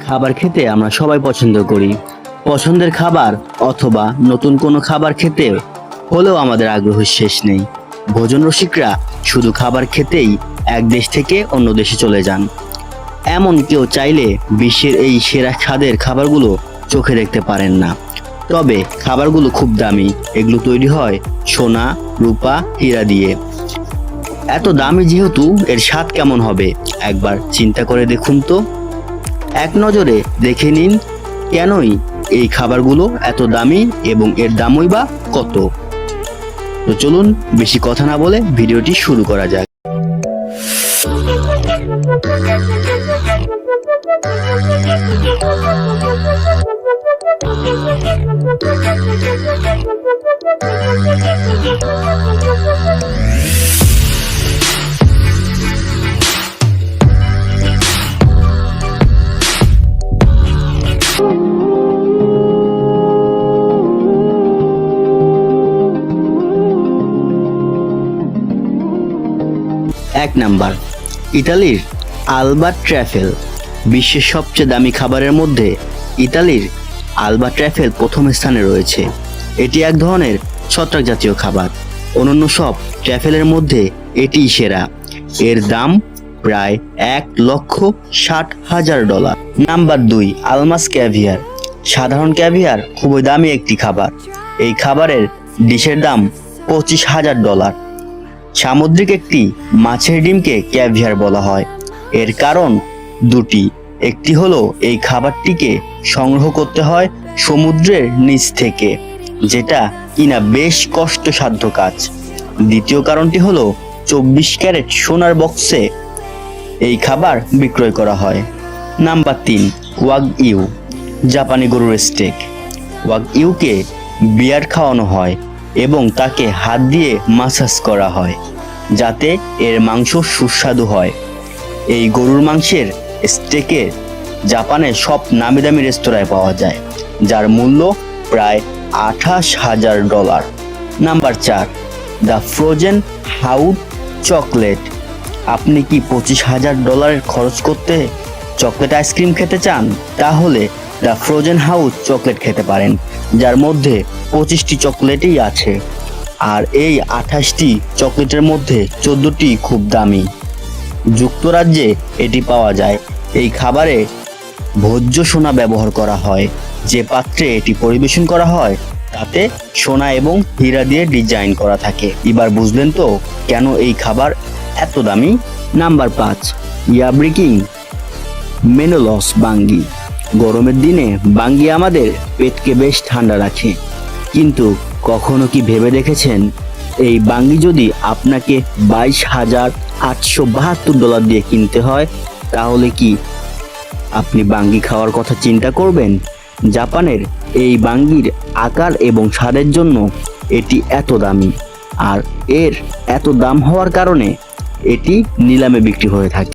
খাবার খেতে আমরা সবাই পছন্দ করি। পছন্দের খাবার অথবা নতুন কোনো খাবার খেতে হলেও আমাদের আগ্রহের শেষ নেই। ভোজন রসিকরা শুধু খাবার খেতেই এক দেশ থেকে অন্য দেশে চলে যান। এমন কেউ চাইলে বিশ্বের এই সেরা স্বাদের খাবারগুলো চোখে দেখতে পারেন না। তবে খাবারগুলো খুব দামি। এগুলো তৈরি হয় সোনা, রূপা, হীরা দিয়ে। এত দামি যেহেতু এর স্বাদ কেমন হবে একবার চিন্তা করে দেখুন তো। এক নজরে দেখে নিন কেনই এই খাবারগুলো এত দামি এবং এর দামই বা কত। তো চলুন বেশি কথা না বলে ভিডিওটি শুরু করা যাক। এক নাম্বার, ইতালির আলবা ট্রাফেল। বিশ্বের সবচেয়ে দামি খাবারের মধ্যে ইতালির আলবা ট্রাফেল প্রথম স্থানে রয়েছে। এটি এক ধরনের ছত্রাক জাতীয় খাবার। অন্যান্য সব ট্রাফেলের মধ্যে এটিই সেরা। এর দাম প্রায় $1,60,000। Number 2, Almas caviar. সাধারণ ক্যাভিয়ার খুবই দামি একটি খাবার। এই খাবারের ডিশের দাম $25,000। সামুদ্রিক একটি মাছের ডিমকে ক্যাভিয়ার বলা হয়। এর কারণ দুটি। একটি হলো এই খাবারটিকে সংগ্রহ করতে হয় সমুদ্রের নিচ থেকে, যেটা কিনা বেশ কষ্টসাধ্য কাজ। দ্বিতীয় কারণটি হলো 24 ক্যারেট সোনার বক্সে এই খাবার বিক্রয় করা হয়। নাম্বার 3, ওয়াগইউ, জাপানি গরুর স্টেক। ওয়াগইউকে বিয়ার খাওয়ানো হয় এবং তাকে হাত দিয়ে মাসাজ করা হয় যাতে এর মাংস সুস্বাদু হয়। এই গরুর মাংসের স্টেকে জাপানের সব নামি দামি রেস্তোরাঁয় পাওয়া যায়, যার মূল্য প্রায় $28,000। Number 4, the frozen haute chocolate. আপনি কি $25,000 খরচ করতে চকলেট আইসক্রিম খেতে চান? তাহলে দ্য ফ্রোজেন হাউড চকলেট খেতে পারেন, যার মধ্যে 25টি চকলেটই আছে। আর এই 28টি চকলেটের মধ্যে 14টি খুব দামি। যুক্তরাজ্যে এটি পাওয়া যায়। এই খাবারে ভোজ্য সোনা ব্যবহার করা হয়। যে পাত্রে এটি পরিবেশন করা হয় তাতে সোনা এবং হীরা দিয়ে ডিজাইন করা থাকে। এবার বুঝলেন তো কেন এই খাবার এত দামি। নাম্বার 5, ইয়াব্রিকিং মেনোলস বাঙ্গি। গরমের দিনে বাঙ্গি আমাদের পেটকে বেশ ঠান্ডা রাখে, কিন্তু কখনো কি ভেবে দেখেছেন এই বাঙ্গি যদি আপনাকে $22,872 দিয়ে কিনতে হয়, তাহলে কি আপনি বাঙ্গি খাওয়ার কথা চিন্তা করবেন? জাপানের এই বাঙ্গির আকার এবং স্বাদের জন্য এটি এত দামি, আর এর এত দাম হওয়ার কারণে এটি নিলামে বিক্রি হয়ে থাকে।